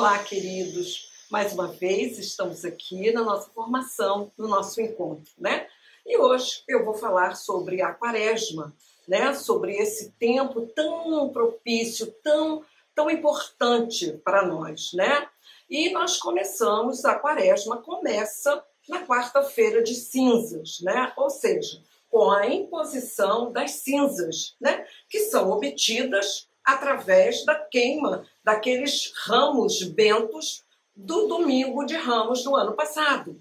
Olá, queridos. Mais uma vez estamos aqui na nossa formação, no nosso encontro, né? E hoje eu vou falar sobre a Quaresma, né? Sobre esse tempo tão propício, tão importante para nós, né? E nós começamos, a Quaresma começa na quarta-feira de cinzas, né? Ou seja, com a imposição das cinzas, né? Que são obtidas através da queima daqueles ramos bentos do domingo de Ramos do ano passado.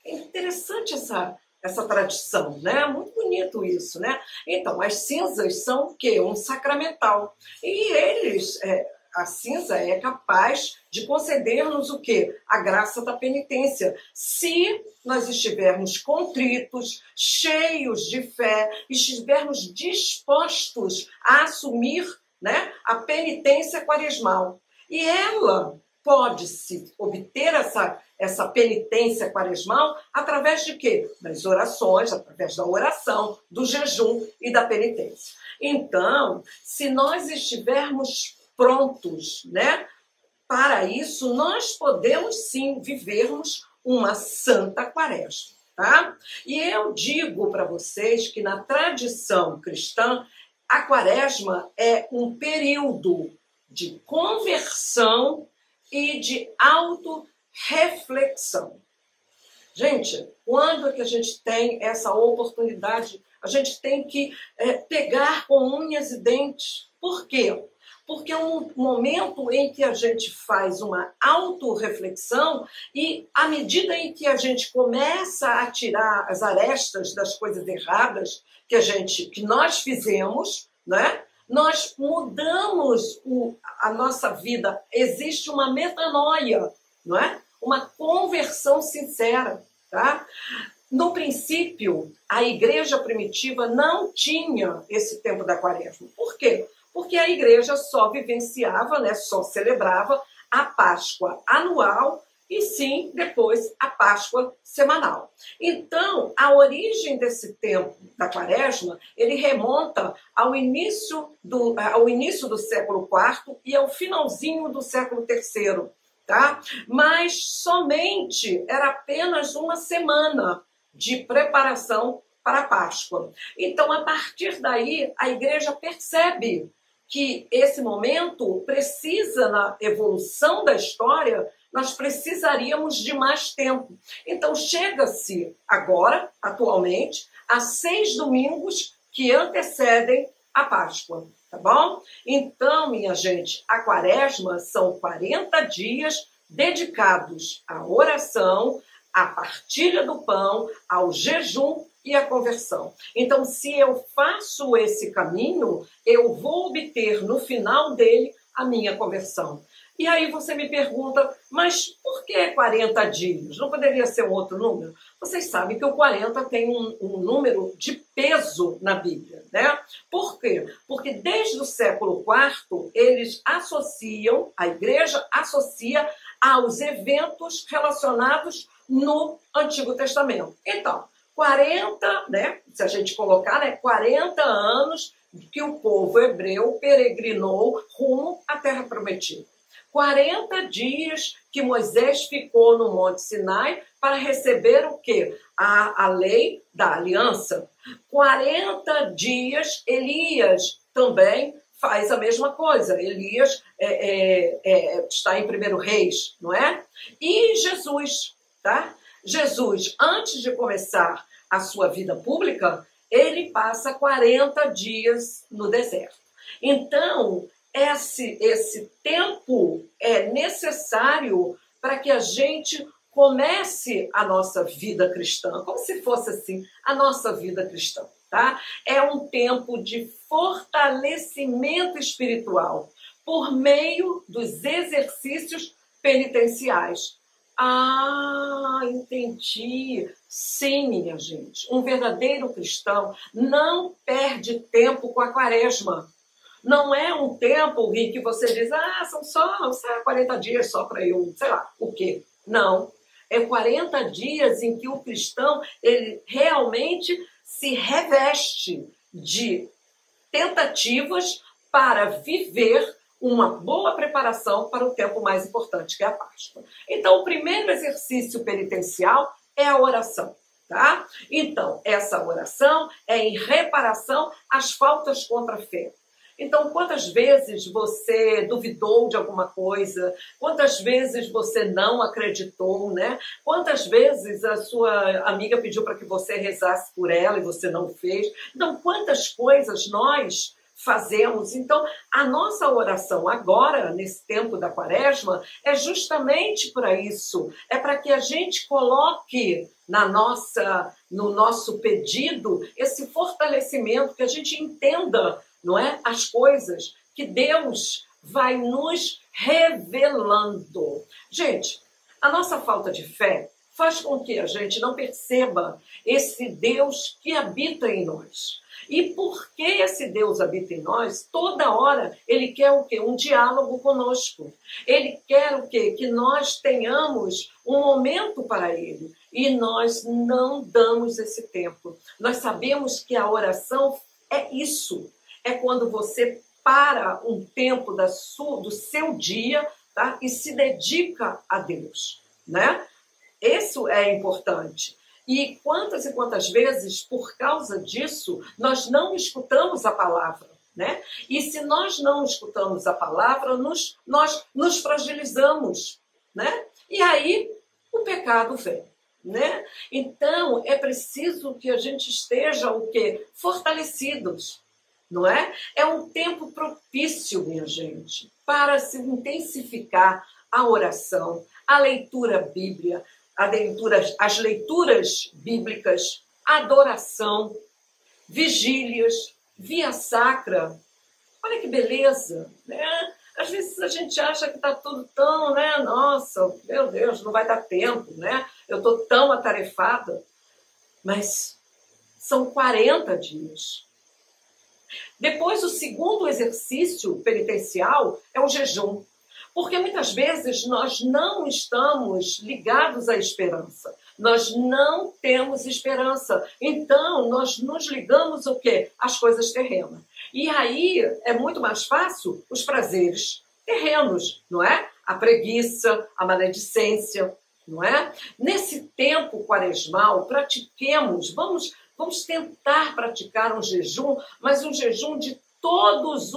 É interessante essa tradição, né? Muito bonito isso, né? Então, as cinzas são o quê? Um sacramental. E a cinza é capaz de conceder-nos o quê? A graça da penitência. Se nós estivermos contritos, cheios de fé, estivermos dispostos a assumir, né, a penitência quaresmal. E ela pode-se obter essa penitência quaresmal através de quê? Das orações, através da oração, do jejum e da penitência. Então, se nós estivermos prontos, né, para isso, nós podemos sim vivermos uma santa quaresma. Tá? E eu digo para vocês que na tradição cristã, a Quaresma é um período de conversão e de autorreflexão. Gente, quando é que a gente tem essa oportunidade? A gente tem que pegar com unhas e dentes. Por quê? Porque é um momento em que a gente faz uma autorreflexão e, à medida em que a gente começa a tirar as arestas das coisas erradas que nós fizemos, né? Nós mudamos a nossa vida. Existe uma metanoia, não é? Uma conversão sincera. Tá? No princípio, a igreja primitiva não tinha esse tempo da Quaresma. Por quê? Porque a igreja só vivenciava, né, só celebrava a Páscoa anual e sim, depois, a Páscoa semanal. Então, a origem desse tempo da Quaresma, ele remonta ao início do século IV e ao finalzinho do século III, tá? Mas somente era apenas uma semana de preparação para a Páscoa. Então, a partir daí, a igreja percebe que esse momento precisa, na evolução da história, nós precisaríamos de mais tempo. Então, chega-se agora, atualmente, a 6 domingos que antecedem a Páscoa, tá bom? Então, minha gente, a Quaresma são 40 dias dedicados à oração, à partilha do pão, ao jejum e à conversão. Então, se eu faço esse caminho, eu vou obter no final dele a minha conversão. E aí você me pergunta, mas por que 40 dias? Não poderia ser um outro número? Vocês sabem que o 40 tem um número de peso na Bíblia, né? Por quê? Porque desde o século IV, eles associam, a igreja associa aos eventos relacionados no Antigo Testamento. Então, 40, né? Se a gente colocar, né, 40 anos que o povo hebreu peregrinou rumo à Terra Prometida. 40 dias que Moisés ficou no Monte Sinai para receber o quê? A lei da aliança. 40 dias, Elias também faz a mesma coisa. Elias está em 1 Reis, não é? E Jesus, tá? Jesus, antes de começar a sua vida pública, ele passa 40 dias no deserto. Então, esse tempo é necessário para que a gente comece a nossa vida cristã, como se fosse assim, a nossa vida cristã, tá? É um tempo de fortalecimento espiritual por meio dos exercícios penitenciais. Ah, entendi. Sim, minha gente, um verdadeiro cristão não perde tempo com a Quaresma. Não é um tempo em que você diz, são só 40 dias só para eu, sei lá, o quê? Não. É 40 dias em que o cristão, ele realmente se reveste de tentativas para viver uma boa preparação para o tempo mais importante, que é a Páscoa. Então, o primeiro exercício penitencial é a oração. Tá? Então, essa oração é em reparação às faltas contra a fé. Então, quantas vezes você duvidou de alguma coisa? Quantas vezes você não acreditou, né? Quantas vezes a sua amiga pediu para que você rezasse por ela e você não fez? Então, quantas coisas nós fazemos? Então, a nossa oração agora, nesse tempo da Quaresma, é justamente para isso. É para que a gente coloque no nosso pedido esse fortalecimento, que a gente entenda, não é, as coisas que Deus vai nos revelando. Gente, a nossa falta de fé faz com que a gente não perceba esse Deus que habita em nós. E porque esse Deus habita em nós, toda hora ele quer o quê? Um diálogo conosco. Ele quer o quê? Que nós tenhamos um momento para ele. E nós não damos esse tempo. Nós sabemos que a oração é isso. É quando você para um tempo do seu dia, tá? E se dedica a Deus, né? Isso é importante. E quantas vezes, por causa disso, nós não escutamos a palavra, né? E se nós não escutamos a palavra, nós nos fragilizamos, né? E aí o pecado vem, né? Então, é preciso que a gente esteja o quê? Fortalecidos, não é? É um tempo propício, minha gente, para se intensificar a oração, a leitura bíblica, as leituras bíblicas, adoração, vigílias, via sacra. Olha que beleza, né? Às vezes a gente acha que está tudo tão, né? Nossa, meu Deus, não vai dar tempo, né? Eu estou tão atarefada. Mas são 40 dias. Depois, o segundo exercício penitencial é o jejum. Porque muitas vezes nós não estamos ligados à esperança. Nós não temos esperança. Então, nós nos ligamos o quê? Às coisas terrenas. E aí é muito mais fácil os prazeres terrenos, não é? A preguiça, a maledicência, não é? Nesse tempo quaresmal, pratiquemos, vamos tentar praticar um jejum, mas um jejum de todas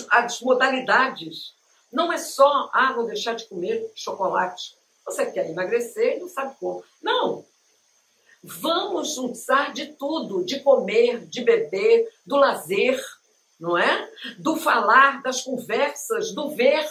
as modalidades. Não é só, vou deixar de comer chocolate. Você quer emagrecer e não sabe como. Não. Vamos usar de tudo, de comer, de beber, do lazer, não é? Do falar, das conversas, do ver,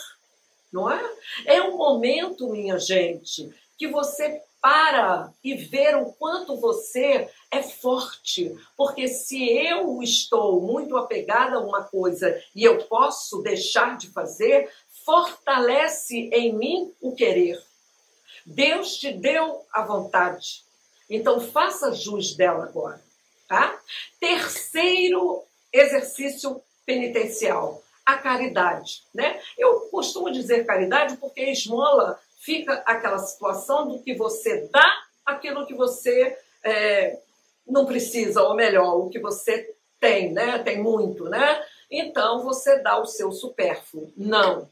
não é? É um momento, minha gente, que você para e ver o quanto você é forte. Porque se eu estou muito apegada a uma coisa e eu posso deixar de fazer, fortalece em mim o querer. Deus te deu a vontade. Então, faça jus dela agora. Tá? Terceiro exercício penitencial, a caridade. Né? Eu costumo dizer caridade porque esmola fica aquela situação do que você dá aquilo que você não precisa, ou melhor, o que você tem, né? Tem muito, né? Então, você dá o seu supérfluo. Não.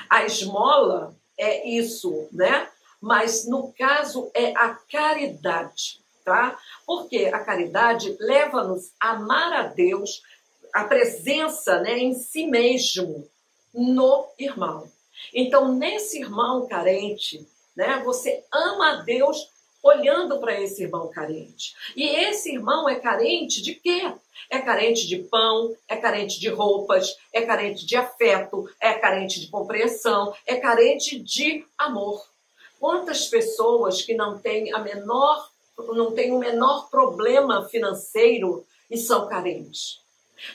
A esmola é isso, né? Mas, no caso, é a caridade, tá? Porque a caridade leva-nos a amar a Deus, a presença, né, em si mesmo, no irmão. Então, nesse irmão carente, né, você ama a Deus olhando para esse irmão carente. E esse irmão é carente de quê? É carente de pão, é carente de roupas, é carente de afeto, é carente de compreensão, é carente de amor. Quantas pessoas que não têm o menor problema financeiro e são carentes?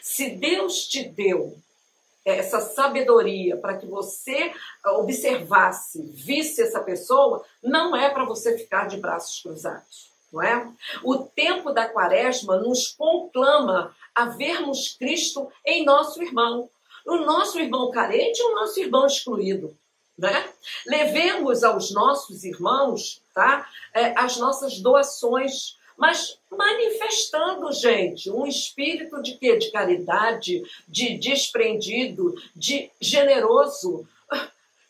Se Deus te deu essa sabedoria para que você observasse, visse essa pessoa, não é para você ficar de braços cruzados, não é? O tempo da Quaresma nos conclama a vermos Cristo em nosso irmão. O nosso irmão carente e o nosso irmão excluído, né? Levemos aos nossos irmãos, tá? As nossas doações, mas manifestando, gente, um espírito de quê? De caridade, de desprendido, de generoso.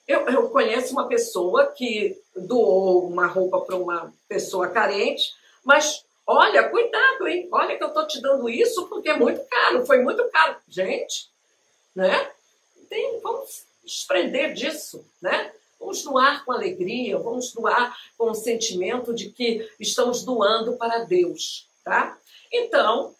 Eu conheço uma pessoa que doou uma roupa para uma pessoa carente, mas olha, cuidado, hein? Olha que eu estou te dando isso porque é muito caro, foi muito caro. Gente, né? Vamos desprender disso, né? Vamos doar com alegria, vamos doar com o sentimento de que estamos doando para Deus, tá? Então,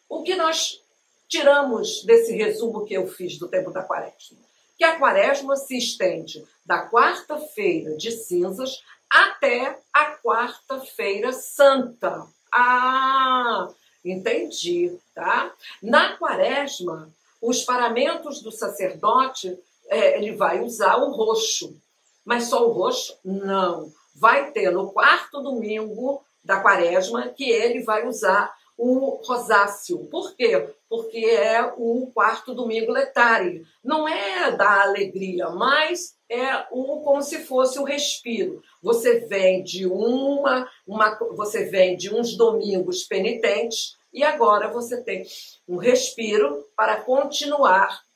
o que nós tiramos desse resumo que eu fiz do tempo da Quaresma? Que a Quaresma se estende da quarta-feira de cinzas até a quarta-feira santa. Ah, entendi, tá? Na Quaresma, os paramentos do sacerdote, ele vai usar o roxo. Mas só o roxo? Não. Vai ter no quarto domingo da Quaresma que ele vai usar o rosáceo. Por quê? Porque é o quarto domingo letare. Não é da alegria, mas é como se fosse o respiro. Você vem de você vem de uns domingos penitentes e agora você tem um respiro para continuar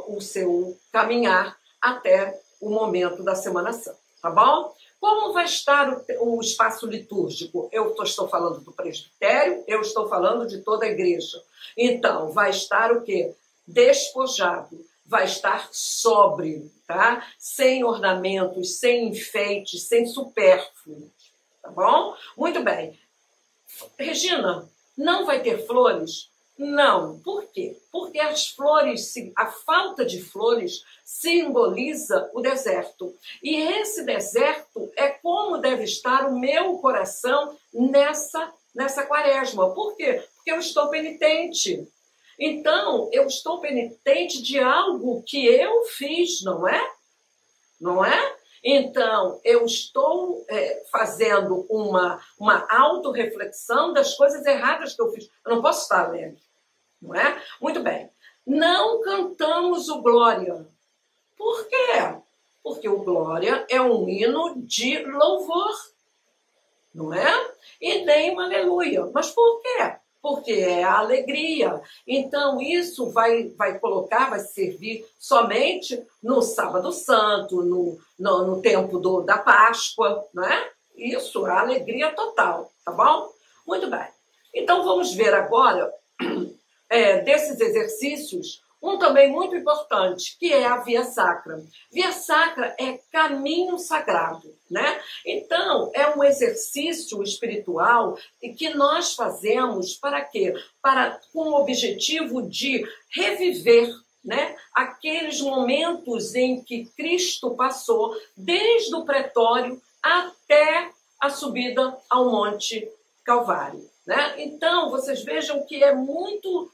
o seu caminhar até o momento da Semana Santa, tá bom? Como vai estar o espaço litúrgico? Eu estou falando do presbitério, eu estou falando de toda a igreja. Então, vai estar o quê? Despojado, vai estar sóbrio, tá? Sem ornamentos, sem enfeites, sem supérfluos, tá bom? Muito bem. Regina, não vai ter flores? Não. Por quê? Porque as flores, a falta de flores simboliza o deserto. E esse deserto é como deve estar o meu coração nessa Quaresma. Por quê? Porque eu estou penitente. Então, eu estou penitente de algo que eu fiz, não é? Não é? Então, eu estou fazendo uma autorreflexão das coisas erradas que eu fiz. Eu não posso estar alegre, não é? Muito bem. Não cantamos o Glória. Por quê? Porque o Glória é um hino de louvor, não é? E nem um aleluia. Mas por quê? Porque é a alegria. Então, isso vai servir somente no Sábado Santo, no tempo da Páscoa, não é? Isso, a alegria total, tá bom? Muito bem. Então, vamos ver agora, desses exercícios, um também muito importante, que é a Via Sacra. Via Sacra é caminho sagrado, né? Então, é um exercício espiritual que nós fazemos para quê? Com o objetivo de reviver, né, aqueles momentos em que Cristo passou, desde o pretório até a subida ao Monte Calvário, né? Então, vocês vejam que é muito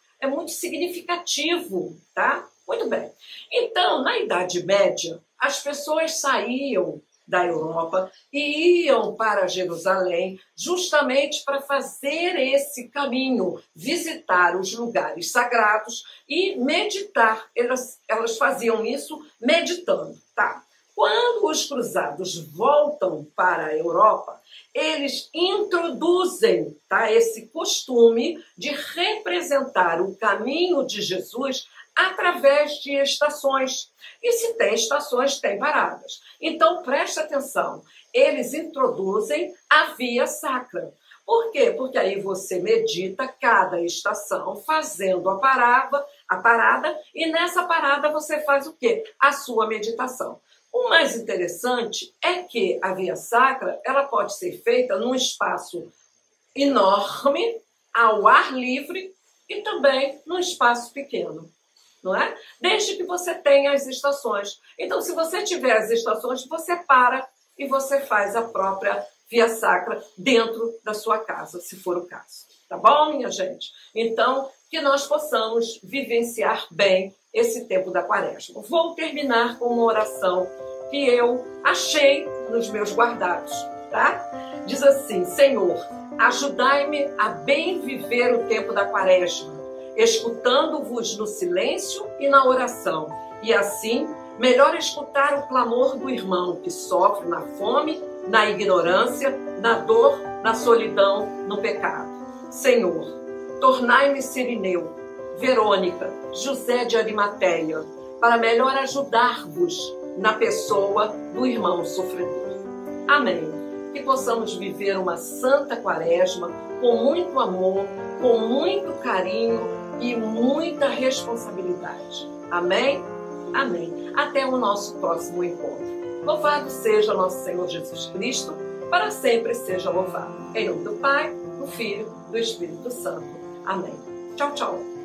significativo, tá? Muito bem. Então, na Idade Média, as pessoas saíam da Europa e iam para Jerusalém justamente para fazer esse caminho, visitar os lugares sagrados e meditar. Elas faziam isso meditando, tá? Quando os cruzados voltam para a Europa, eles introduzem, tá, esse costume de representar o caminho de Jesus através de estações. E se tem estações, tem paradas. Então, preste atenção. Eles introduzem a Via Sacra. Por quê? Porque aí você medita cada estação fazendo a parada, e nessa parada você faz o quê? A sua meditação. O mais interessante é que a Via Sacra ela pode ser feita num espaço enorme, ao ar livre, e também num espaço pequeno, não é? Desde que você tenha as estações. Então, se você tiver as estações, você para e você faz a própria Via Sacra dentro da sua casa, se for o caso. Tá bom, minha gente? Então, que nós possamos vivenciar bem esse tempo da Quaresma. Vou terminar com uma oração que eu achei nos meus guardados, tá? Diz assim: Senhor, ajudai-me a bem viver o tempo da Quaresma, escutando-vos no silêncio e na oração, e assim melhor escutar o clamor do irmão que sofre na fome, na ignorância na dor, na solidão, no pecado. Senhor, tornai-me Cirineu, Verônica, José de Arimateia, para melhor ajudar-vos na pessoa do irmão sofredor. Amém. Que possamos viver uma santa quaresma com muito amor, com muito carinho e muita responsabilidade. Amém? Amém. Até o nosso próximo encontro. Louvado seja nosso Senhor Jesus Cristo, para sempre seja louvado. Em nome do Pai, do Filho, do Espírito Santo. Amém. Tchau, tchau.